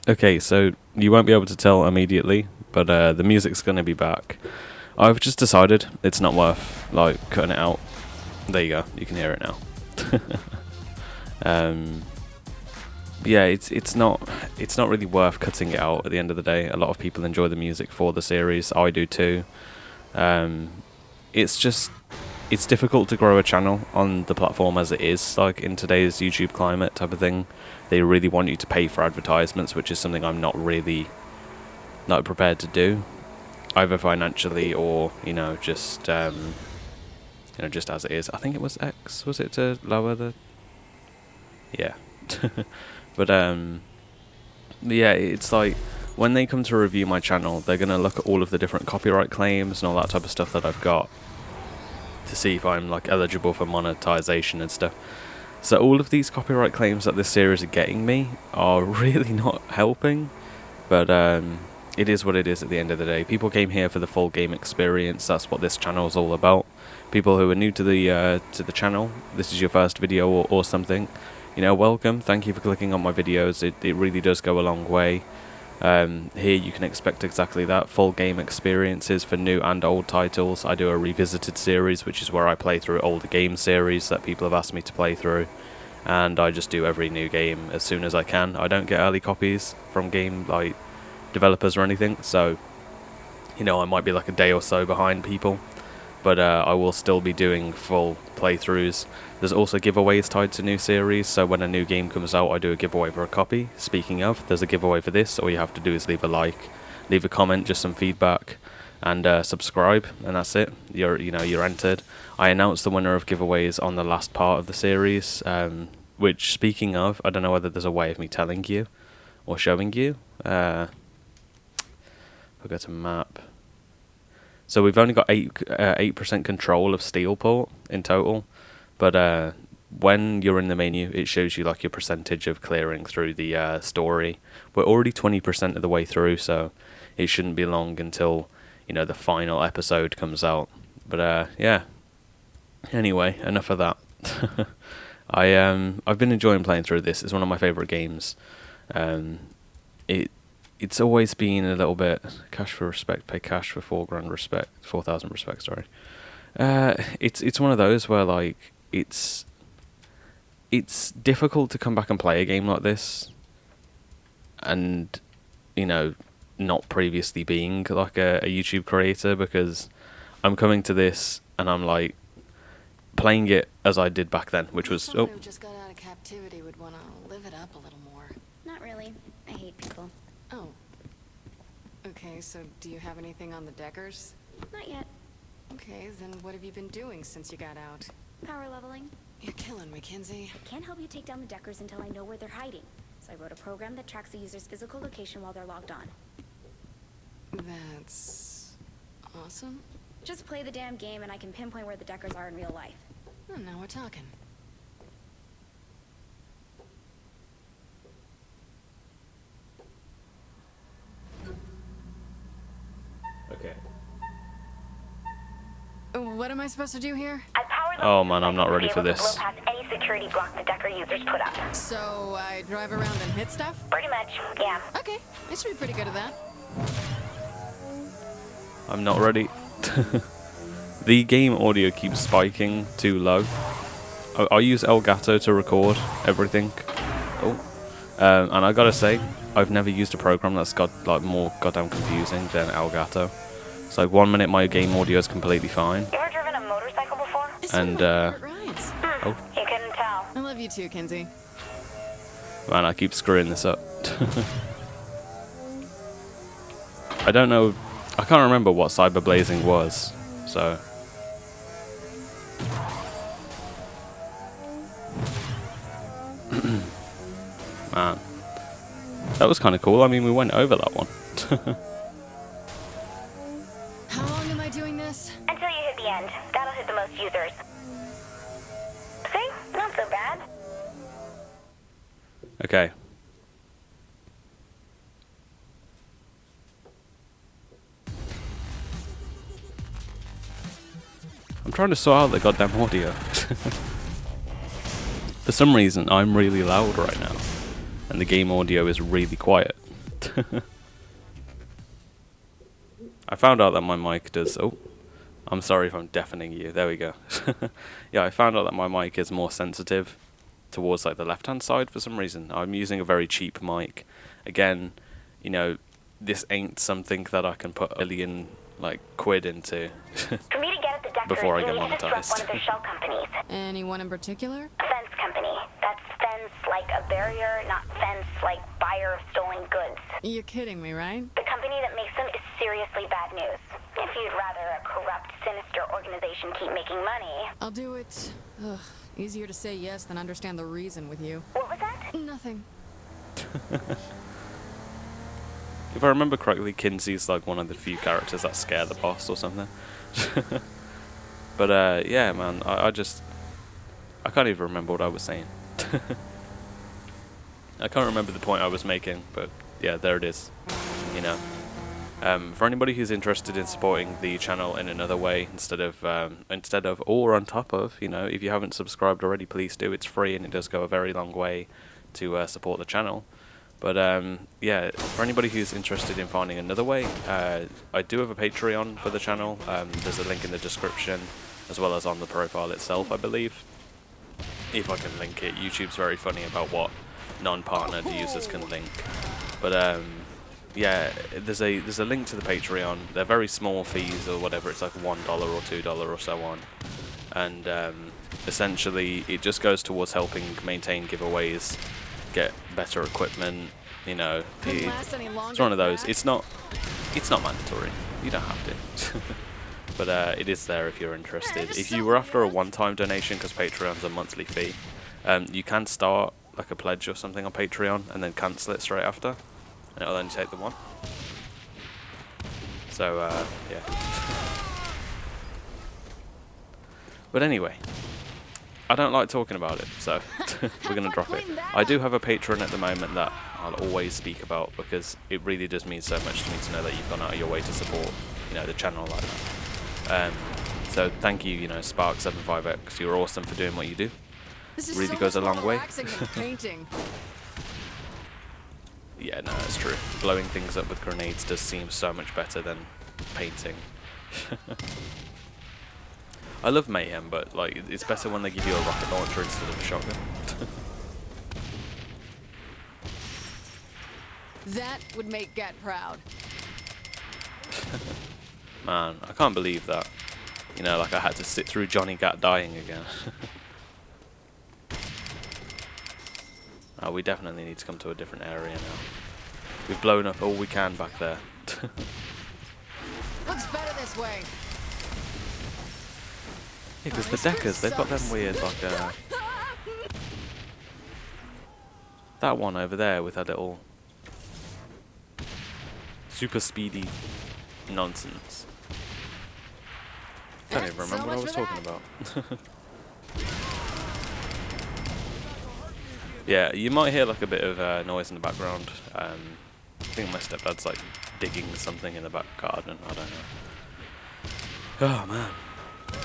Okay, so you won't be able to tell immediately, but the music's going to be back. I've just decided it's not worth like cutting it out. There you go. You can hear it now. um, yeah, it's not really worth cutting it out at the end of the day. A lot of people enjoy the music for the series. I do too. It's just it's difficult to grow a channel on the platform as it is, like in today's YouTube climate type of thing. They really want you to pay for advertisements, which is something I'm not really not prepared to do, either financially or just just as it is. I think it was X, was it, to lower the yeah. But yeah, it's like when they come to review my channel, they're gonna look at all of the different copyright claims and all that type of stuff that I've got to see if I'm like eligible for monetization and stuff. So all of these copyright claims that this series are getting me are really not helping, but it is what it is at the end of the day. People came here for the full game experience. That's what this channel is all about. People who are new to the channel, this is your first video or something, welcome. Thank you for clicking on my videos. It really does go a long way. Here you can expect exactly that, full game experiences for new and old titles. I do a revisited series, which is where I play through older game series that people have asked me to play through, and I just do every new game as soon as I can. I don't get early copies from game like developers or anything, so I might be like a day or so behind people, but I will still be doing full playthroughs. There's also giveaways tied to new series, so when a new game comes out, I do a giveaway for a copy. Speaking of, there's a giveaway for this. All you have to do is leave a like, leave a comment, just some feedback, and subscribe, and that's it. You're entered. I announced the winner of giveaways on the last part of the series, which, speaking of, I don't know whether there's a way of me telling you or showing you. I'll go to map. So we've only got 8% control of Steelport in total, but when you're in the menu, it shows you like your percentage of clearing through the story. We're already 20% of the way through, so it shouldn't be long until the final episode comes out. But yeah. Anyway, enough of that. I've been enjoying playing through this. It's one of my favorite games. It's always been a little bit cash for respect, pay cash for 4,000 respect. Sorry. It's one of those where like it's difficult to come back and play a game like this, and not previously being like a YouTube creator, because I'm coming to this and I'm like playing it as I did back then, which was someone who just got out of captivity would want to live it up a little more. Not really. I hate people. Oh. Okay, so do you have anything on the Deckers? Not yet. Okay, then what have you been doing since you got out? Power leveling. You're killing me, Kinzie. I can't help you take down the Deckers until I know where they're hiding. So I wrote a program that tracks the user's physical location while they're logged on. That's awesome. Just play the damn game and I can pinpoint where the Deckers are in real life. Oh, now we're talking. okay. What am I supposed to do here? Oh man, I'm not ready for this. Blow past any security block the Decker users put up. So I drive around and hit stuff? Pretty much, yeah. Okay, I should be pretty good at that. I'm not ready. The game audio keeps spiking too low. I use Elgato to record everything. Oh, and I gotta say, I've never used a program that's got like more goddamn confusing than Elgato. It's like 1 minute my game audio is completely fine, You ever driven a motorcycle before? It's and one of my favorite rides. oh You couldn't tell. I love you too, Kinzie. man, I keep screwing this up. I don't know. I can't remember what cyberblazing was, so. Man, that was kind of cool. I mean, we went over that one. How long am I doing this? Until you hit the end. That'll hit the most users. See? Not so bad. Okay. I'm trying to sort out the goddamn audio. For some reason, I'm really loud right now, and the game audio is really quiet. I found out that my mic does... Oh, I'm sorry if I'm deafening you. There we go. Yeah, I found out that my mic is more sensitive towards like the left-hand side for some reason. I'm using a very cheap mic. Again, you know, this ain't something that I can put a million like quid into For me to get at the Deckers, before I you get need to disrupt one monetized. of their shell companies. Anyone in particular? A fence company. That's fence like a barrier, not fence like buyer of stolen goods. You're kidding me, right? The company that makes them is seriously bad news. If you'd rather a corrupt, sinister organization keep making money. I'll do it. Ugh, easier to say yes than understand the reason with you. What was that? Nothing. If I remember correctly, Kinsey's like one of the few characters that scare the boss or something. But yeah, man, I can't even remember what I was saying. I can't remember the point I was making, but yeah, there it is. You know, for anybody who's interested in supporting the channel in another way instead of or on top of, you know, if you haven't subscribed already, please do. It's free and it does go a very long way to support the channel. But yeah, for anybody who's interested in finding another way, I do have a Patreon for the channel. There's a link in the description, as well as on the profile itself, I believe. If I can link it. YouTube's very funny about what non-partnered users can link. But yeah, there's a link to the Patreon. They're very small fees or whatever. It's like $1 or $2 or so on. And essentially, it just goes towards helping maintain giveaways, get better equipment, you know. It's one of those. It's not mandatory. You don't have to. But it is there if you're interested. If you were after a one-time donation, because Patreon's a monthly fee, you can start like a pledge or something on Patreon and then cancel it straight after, and it'll only take the one. So yeah. But anyway, I don't like talking about it, so we're going to drop it. I do have a Patreon at the moment that I'll always speak about, because it really does mean so much to me to know that you've gone out of your way to support, you know, the channel like that. So thank you, you know, Spark75X. You're awesome for doing what you do. This Really goes a long way. Painting. Yeah, no, it's true. Blowing things up with grenades does seem so much better than painting. I love mayhem, but like it's better when they give you a rocket launcher instead of a shotgun. That would make Gat proud. Man, I can't believe that. You know, like I had to sit through Johnny Gat dying again. Oh, we definitely need to come to a different area now. We've blown up all we can back there. Looks better this way. Yeah, because the Deckers, they've got them weird, like, that one over there with that little super speedy nonsense. I can't even remember what I was talking about. Yeah, you might hear like a bit of noise in the background. I think my stepdad's like digging something in the back garden. I don't know. Oh man,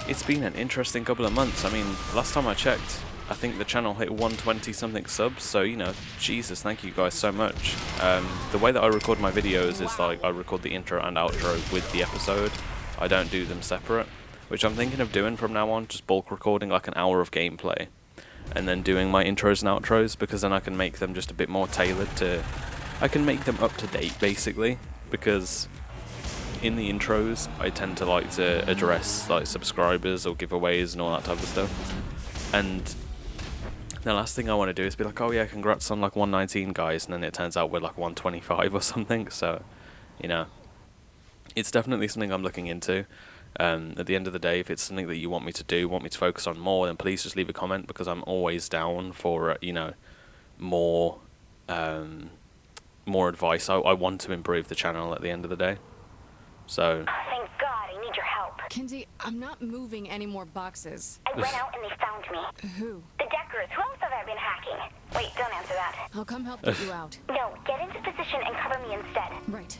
it's been an interesting couple of months. I mean, last time I checked, I think the channel hit 120 something subs. So you know, Jesus, thank you guys so much. The way that I record my videos is like I record the intro and outro with the episode. I don't do them separate, which I'm thinking of doing from now on. Just bulk recording like an hour of gameplay, and then doing my intros and outros, because then I can make them just a bit more tailored to... I can make them up to date, basically, because in the intros, I tend to like to address like subscribers or giveaways and all that type of stuff. And the last thing I want to do is be like, oh yeah, congrats on like 119 guys, and then it turns out we're like 125 or something. So, you know, it's definitely something I'm looking into. At the end of the day, if it's something that you want me to do, want me to focus on more, then please just leave a comment, because I'm always down for you know, more advice. I want to improve the channel at the end of the day. So Thank God, I need your help. Kinzie, I'm not moving any more boxes. I went out and they found me. Who? The Deckers. Who else have I been hacking? Wait, don't answer that. I'll come help get you out. No, get into position and cover me instead. Right.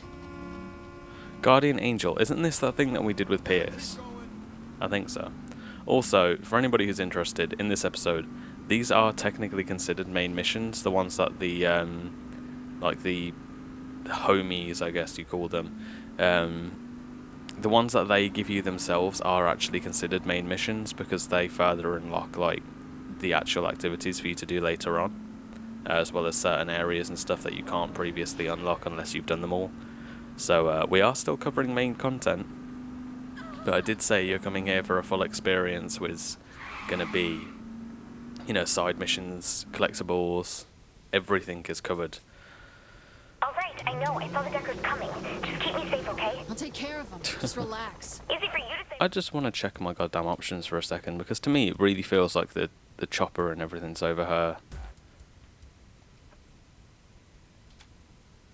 Guardian Angel, isn't this that thing that we did with Pierce? I think so. Also, for anybody who's interested, in this episode, these are technically considered main missions, the ones that the like the homies, I guess you call them, the ones that they give you themselves are actually considered main missions because they further unlock like the actual activities for you to do later on, as well as certain areas and stuff that you can't previously unlock unless you've done them all. So we are still covering main content, but I did say you're coming here for a full experience, which is going to be, you know, side missions, collectibles, everything is covered. Alright, I know. I saw the Deckers coming. Just keep me safe, okay? I'll take care of them. Just relax. Easy for you to say. I just want to check my goddamn options for a second, because to me it really feels like the chopper and everything's over her.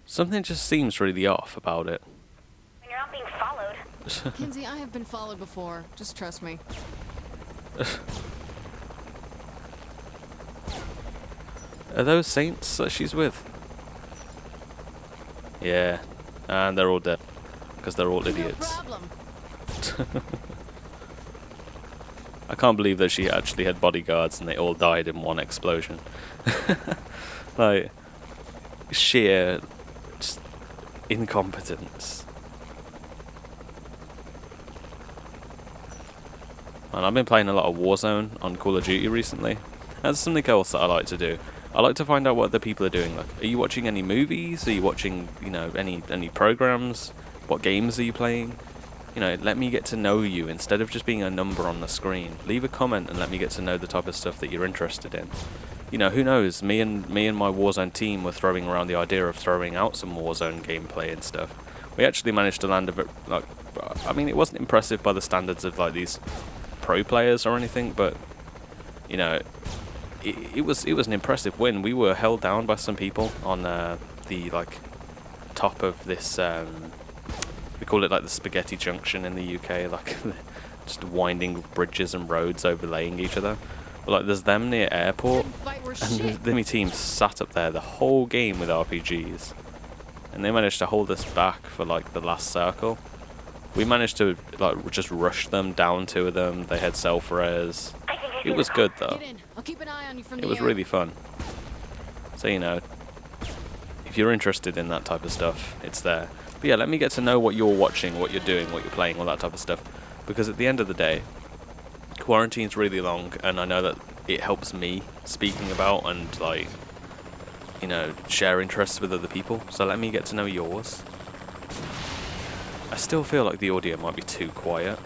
Something just seems really off about it. When you're not being followed. Kinzie, I have been followed before. Just trust me. Are those saints that she's with? Yeah, and they're all dead, because they're all idiots. No problem. I can't believe that she actually had bodyguards and they all died in one explosion. Like, sheer just incompetence. And I've been playing a lot of Warzone on Call of Duty recently. That's something else that I like to do. I like to find out what other people are doing. Like, are you watching any movies? Are you watching, you know, any programs? What games are you playing? You know, let me get to know you instead of just being a number on the screen. Leave a comment and let me get to know the type of stuff that you're interested in. You know, who knows? Me and my Warzone team were throwing around the idea of throwing out some Warzone gameplay and stuff. We actually managed to land a bit, like, I mean, it wasn't impressive by the standards of like these pro players or anything, but you know, it was an impressive win. We were held down by some people on the like top of this. We call it like the spaghetti junction in the UK, like just winding bridges and roads overlaying each other. But like there's them near airport, and the enemy team sat up there the whole game with RPGs, and they managed to hold us back for like the last circle. We managed to like just rush them, down two of them. They had self-res. It was good though. I'll keep an eye on you from It was really fun. So you know, if you're interested in that type of stuff, it's there. But yeah, let me get to know what you're watching, what you're doing, what you're playing, all that type of stuff. Because at the end of the day, quarantine's really long, and I know that it helps me speaking about and like, you know, share interests with other people. So let me get to know yours. I still feel like the audio might be too quiet.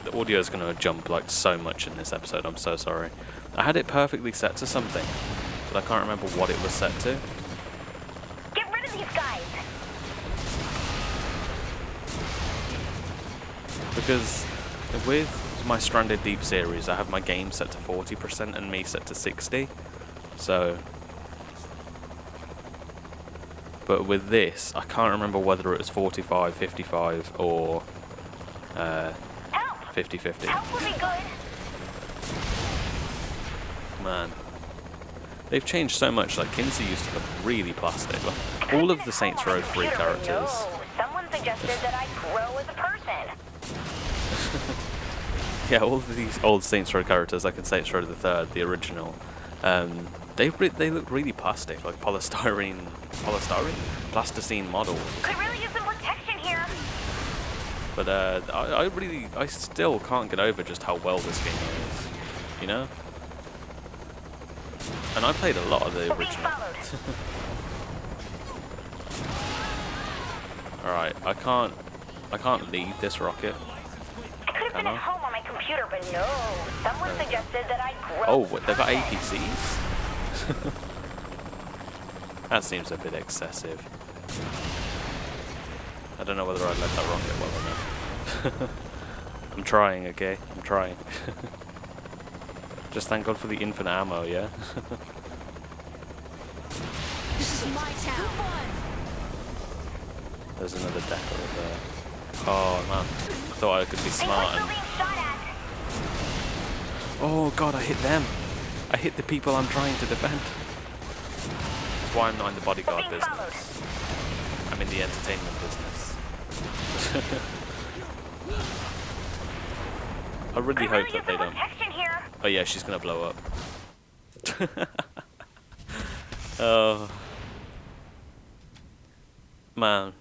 The audio is going to jump like so much in this episode. I'm so sorry. I had it perfectly set to something, but I can't remember what it was set to. Get rid of these guys. Because with my Stranded Deep series, I have my game set to 40% and me set to 60%. So, but with this, I can't remember whether it was 45, 55, or 50-50. Help would be good. Man, they've changed so much. Like Kinzie used to look really plastic. Like, all of the Saints Row 3 characters. No, someone suggested that I grow as a person. Yeah, all of these old Saints Row characters, like in Saints Row the Third, the original, they look really plastic, like polystyrene, plasticine models. Could really use some protection here. But I still can't get over just how well this game is, you know. And I played a lot of the original. All right, I can't lead this rocket. I could have been at home on my computer, but no. Someone suggested that I grow. Oh, what, they've got APCs? That seems a bit excessive. I don't know whether I'd let that rocket well or not. I'm trying, okay? I'm trying. Just thank God for the infinite ammo, yeah? This is my town. There's another decker over there. Oh man, I thought I could be smart and... Oh god, I hit them. I hit the people I'm trying to defend. That's why I'm not in the bodyguard business. I'm in the entertainment business. I really hope that they don't... Oh yeah, she's gonna blow up. Oh man,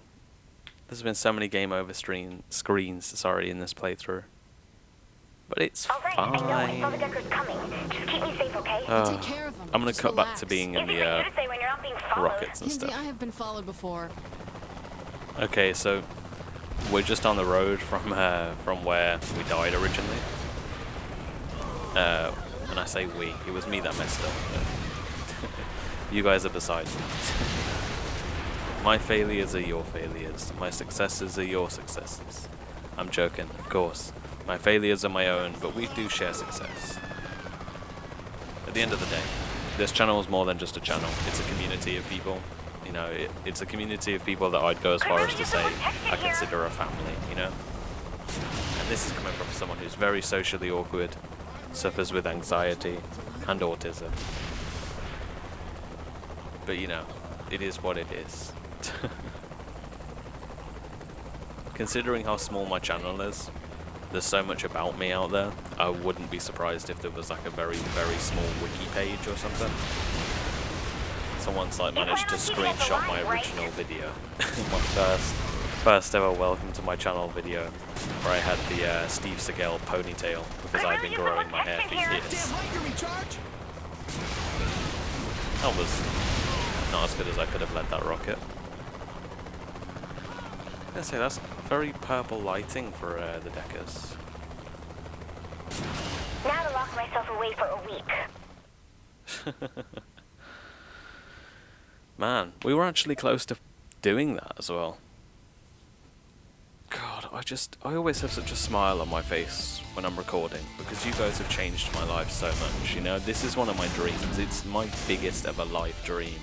there's been so many game over screens, sorry, in this playthrough. But it's All right, I know. I saw the fine. Deckers coming. Just keep me safe, okay? Take care of them. I'm gonna Just cut back relax. to being in Easy the for you to say when you're not being followed. rockets and Kinzie, stuff. I have been followed before. Okay, so we're just on the road from where we died originally. And I say we, it was me that messed up. You guys are beside me. My failures are your failures. My successes are your successes. I'm joking, of course. My failures are my own, but we do share success. At the end of the day, this channel is more than just a channel. It's a community of people. You know, it's a community of people that I'd go as far as to say I consider a family, you know? And this is coming from someone who's very socially awkward, suffers with anxiety and autism. But you know, it is what it is. Considering how small my channel is, there's so much about me out there, I wouldn't be surprised if there was like a very, very small wiki page or something. Someone's like managed to screenshot my original video. My first ever welcome to my channel video, where I had the s.t.a.g ponytail because I've been growing my hair for years. That was not as good as I could have let that rocket. I gotta say, that's very purple lighting for the Deckers. Now to lock myself away for a week. Man, we were actually close to doing that as well. God, I always have such a smile on my face when I'm recording, because you guys have changed my life so much, you know? This is one of my dreams. It's my biggest ever life dream.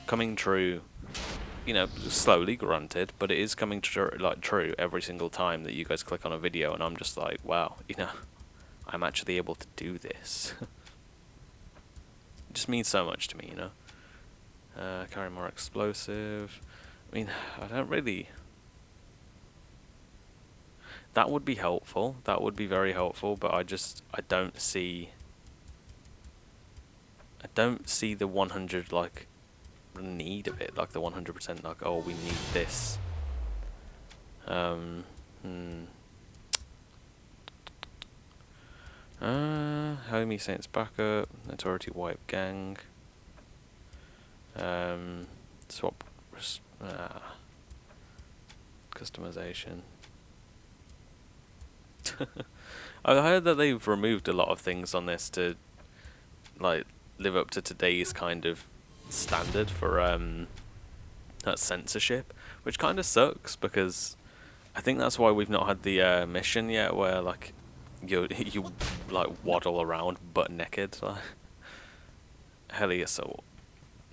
Coming true, you know, slowly, granted, but it is coming true every single time that you guys click on a video, and I'm just like, wow, you know, I'm actually able to do this. It just means so much to me, you know? Carry more explosive. I mean, I don't really... That would be helpful. That would be very helpful, but I don't see... I don't see the 100, like, need of it. Like, the 100%, like, oh, we need this. Homie Saints backup. Notoriety wipe gang. Swap customization. I heard that they've removed a lot of things on this to like live up to today's kind of standard for that censorship, which kind of sucks, because I think that's why we've not had the mission yet where like you like waddle around butt naked. Like, heli assault.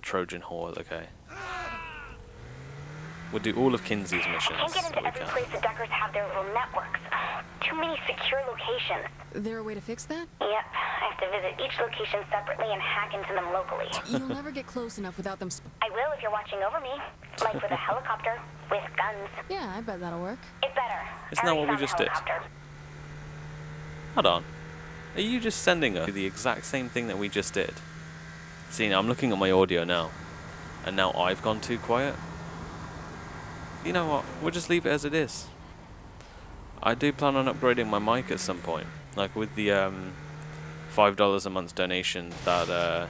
Trojan Horde, okay. We'll do all of Kinzie's missions. I can't get into every place the Deckers have their little networks. Too many secure locations. Is there a way to fix that? Yep, I have to visit each location separately and hack into them locally. You'll never get close enough without them. I will if you're watching over me. Like with a helicopter, with guns. Yeah, I bet that'll work. It's better. Isn't that what we just did? Hold on. Are you just sending us the exact same thing that we just did? See, now I'm looking at my audio now, and now I've gone too quiet. You know what? We'll just leave it as it is. I do plan on upgrading my mic at some point, like with the $5 a month donation that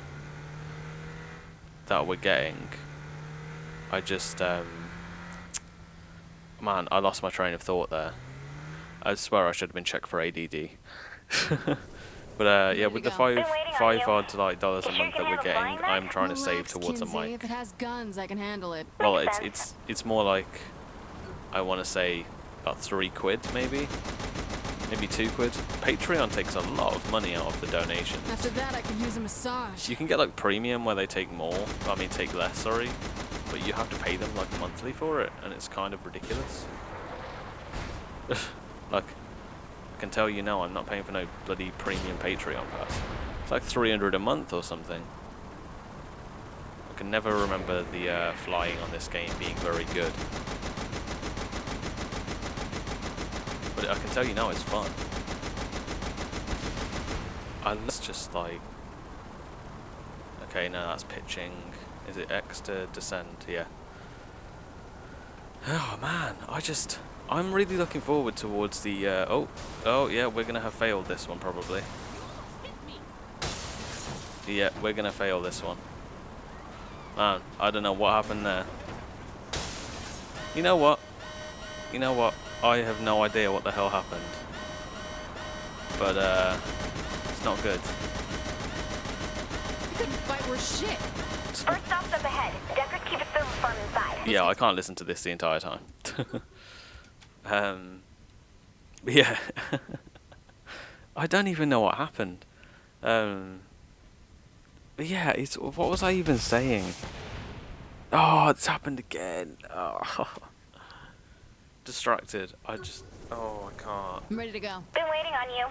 that we're getting. I just man, I lost my train of thought there. I swear I should have been checked for ADD. But yeah, with the five odd like dollars a month that we're getting, I'm trying to save towards a Kinzie. mic. If it has guns, I can handle it. Well, it's more like, I want to say about £3 maybe 2 quid. Patreon takes a lot of money out of the donations. After that, I could use a massage. You can get like premium where they take more. I mean, take less. Sorry, but you have to pay them like monthly for it, and it's kind of ridiculous. Like, I can tell you now, I'm not paying for no bloody premium Patreon pass. It's like 300 a month or something. I can never remember the flying on this game being very good. But I can tell you now, it's fun. Let's just like... Okay, no, that's pitching. Is it X to descend? Yeah. Oh man, I'm really looking forward towards the, oh yeah, we're gonna have failed this one probably. Yeah, we're gonna fail this one. Man, I don't know what happened there. You know what? You know what? I have no idea what the hell happened. But, it's not good. You couldn't fight worse shit. First stop's up ahead. Deckers keep a server farm inside. Yeah, I can't listen to this the entire time. Yeah. I don't even know what happened. But yeah, what was I even saying? Oh, it's happened again. Oh. Distracted. I can't. I'm ready to go. Been waiting on you.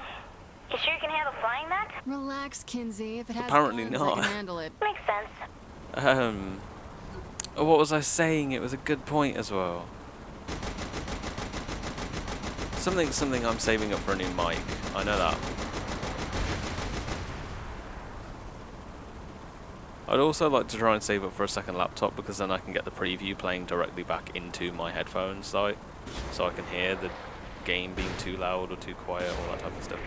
You sure you can handle flying that? Relax, Kinzie. If it has Apparently guns, not. I can handle it. Makes sense. What was I saying? It was a good point as well. Something I'm saving up for a new mic. I know that. I'd also like to try and save up for a second laptop because then I can get the preview playing directly back into my headphones, like, so I can hear the game being too loud or too quiet, all that type of stuff.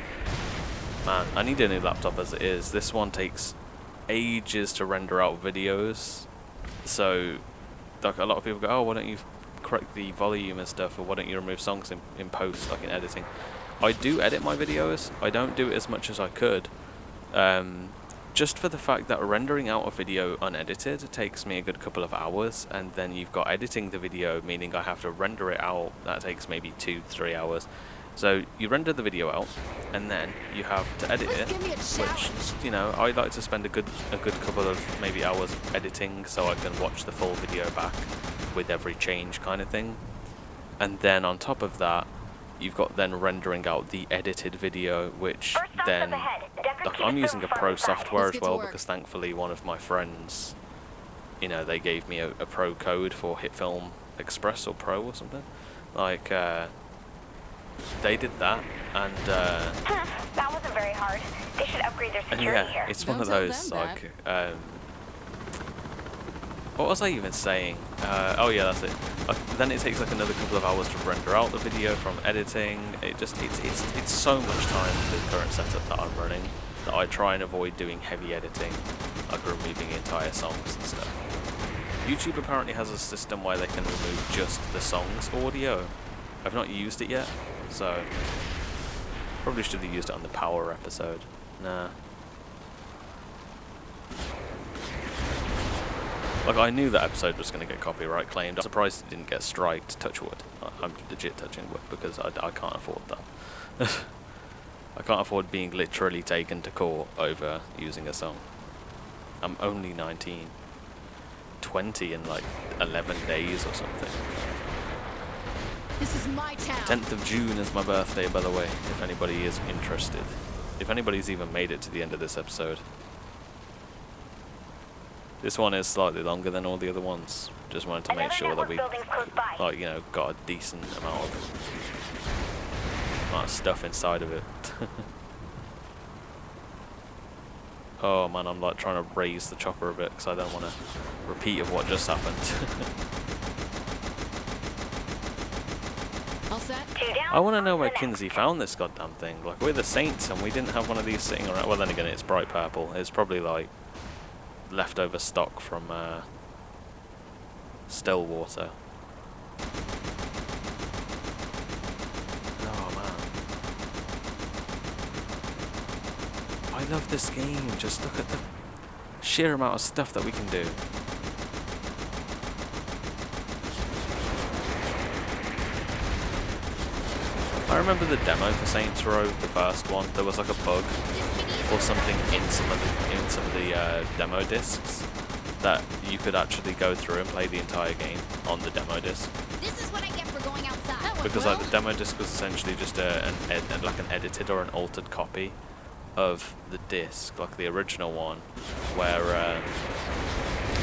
Man, I need a new laptop as it is. This one takes ages to render out videos. So, like, a lot of people go, oh, why don't you correct the volume and stuff, or why don't you remove songs in post, like in editing. I do edit my videos. I don't do it as much as I could. Just for the fact that rendering out a video unedited takes me a good couple of hours, and then you've got editing the video, meaning I have to render it out. That takes maybe 2-3 hours. So you render the video out, and then you have to edit it, which, you know, I like to spend a good couple of maybe hours editing so I can watch the full video back with every change kind of thing. And then on top of that, you've got then rendering out the edited video, which then, like, I'm using a pro software as well, because thankfully one of my friends, you know, they gave me a pro code for HitFilm Express or Pro or something. Like, they did that, and that wasn't very hard. They should upgrade their security here. It's one of those, like, what was I even saying? Oh yeah, that's it. Then it takes like another couple of hours to render out the video from editing. It's so much time with the current setup that I'm running that I try and avoid doing heavy editing, like removing entire songs and stuff. YouTube apparently has a system where they can remove just the song's audio. I've not used it yet, so probably should have used it on the Power episode. Nah. Like, I knew that episode was going to get copyright claimed. I'm surprised it didn't get striked. Touch wood. I'm legit touching wood because I can't afford that. I can't afford being literally taken to court over using a song. I'm only 19. 20 in like 11 days or something. This is my town. 10th of June is my birthday, by the way, if anybody is interested. If anybody's even made it to the end of this episode. This one is slightly longer than all the other ones. Just wanted to make sure that we, like, you know, got a decent amount of stuff inside of it. Oh man, I'm like trying to raise the chopper a bit because I don't want a repeat of what just happened. All set? I want to know where Kinzie found this goddamn thing. Like, we're the Saints and we didn't have one of these sitting around. Well, then again, it's bright purple. It's probably like leftover stock from Stillwater. Oh man, I love this game. Just look at the sheer amount of stuff that we can do. I remember the demo for Saints Row, the first one. There was like a bug or something in some of the demo discs that you could actually go through and play the entire game on the demo disc. This is what I get for going outside. Because like the demo disc was essentially just an edited or an altered copy of the disc, like the original one, where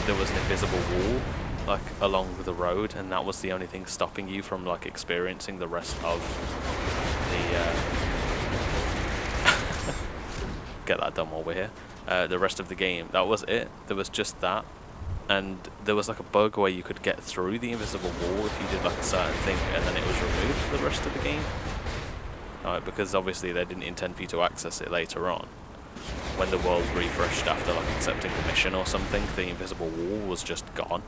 there was an invisible wall like along the road, and that was the only thing stopping you from like experiencing the rest of the get that done while we're here. The rest of the game, that was it. There was just that. And there was like a bug where you could get through the invisible wall if you did like a certain thing, and then it was removed for the rest of the game. Because obviously they didn't intend for you to access it later on. When the world refreshed after like accepting the mission or something, the invisible wall was just gone.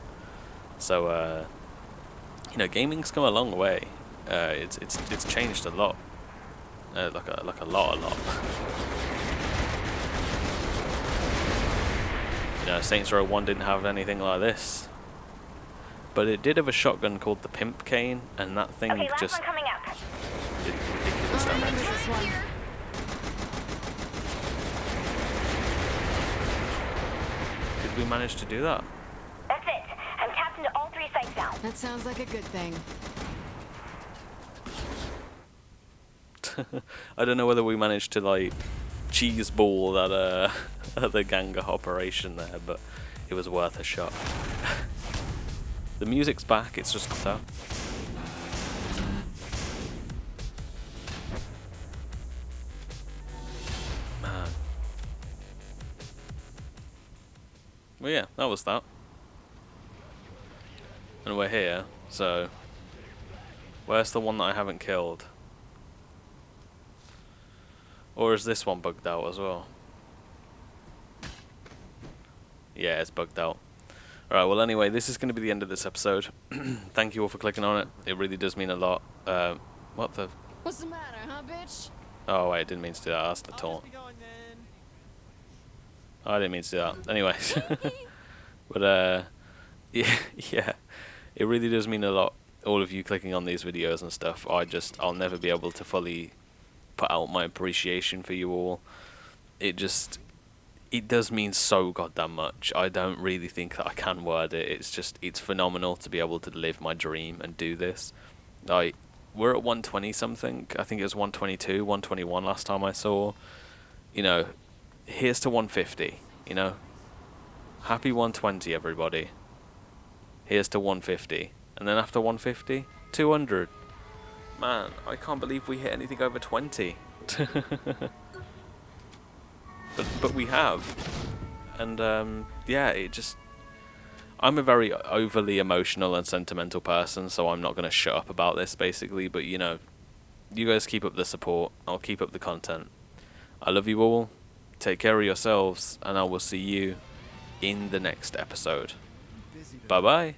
So you know, gaming's come a long way. It's changed a lot. Like a lot. You know, Saints Row 1 didn't have anything like this. But it did have a shotgun called the Pimp Cane, and that thing Okay, last just one coming up. did ridiculous I remember damage. this one. Did we manage to do that? That's it. I'm tapped into all 3 sites now. That sounds like a good thing. I don't know whether we managed to like cheese ball that the ganga operation there, but it was worth a shot. The music's back, it's just cut out. Man. Well, yeah, that was that. And we're here, so where's the one that I haven't killed? Or is this one bugged out as well? Yeah, it's bugged out. Alright, well anyway, this is going to be the end of this episode. Thank you all for clicking on it. It really does mean a lot. What the... What's the matter, huh, bitch? Oh wait, I didn't mean to do that. That's the taunt. I didn't mean to do that. Anyway. But yeah. It really does mean a lot, all of you clicking on these videos and stuff. I'll never be able to fully put out my appreciation for you all. It does mean so goddamn much. I don't really think that I can word it. It's phenomenal to be able to live my dream and do this. Like, we're at 120 something. I think it was 122, 121 last time I saw. You know, here's to 150, you know. Happy 120, everybody. Here's to 150. And then after 150, 200. Man, I can't believe we hit anything over 20. But we have. And yeah, I'm a very overly emotional and sentimental person, so I'm not going to shut up about this basically, but you know, you guys keep up the support, I'll keep up the content. I love you all, take care of yourselves, and I will see you in the next episode. Bye bye.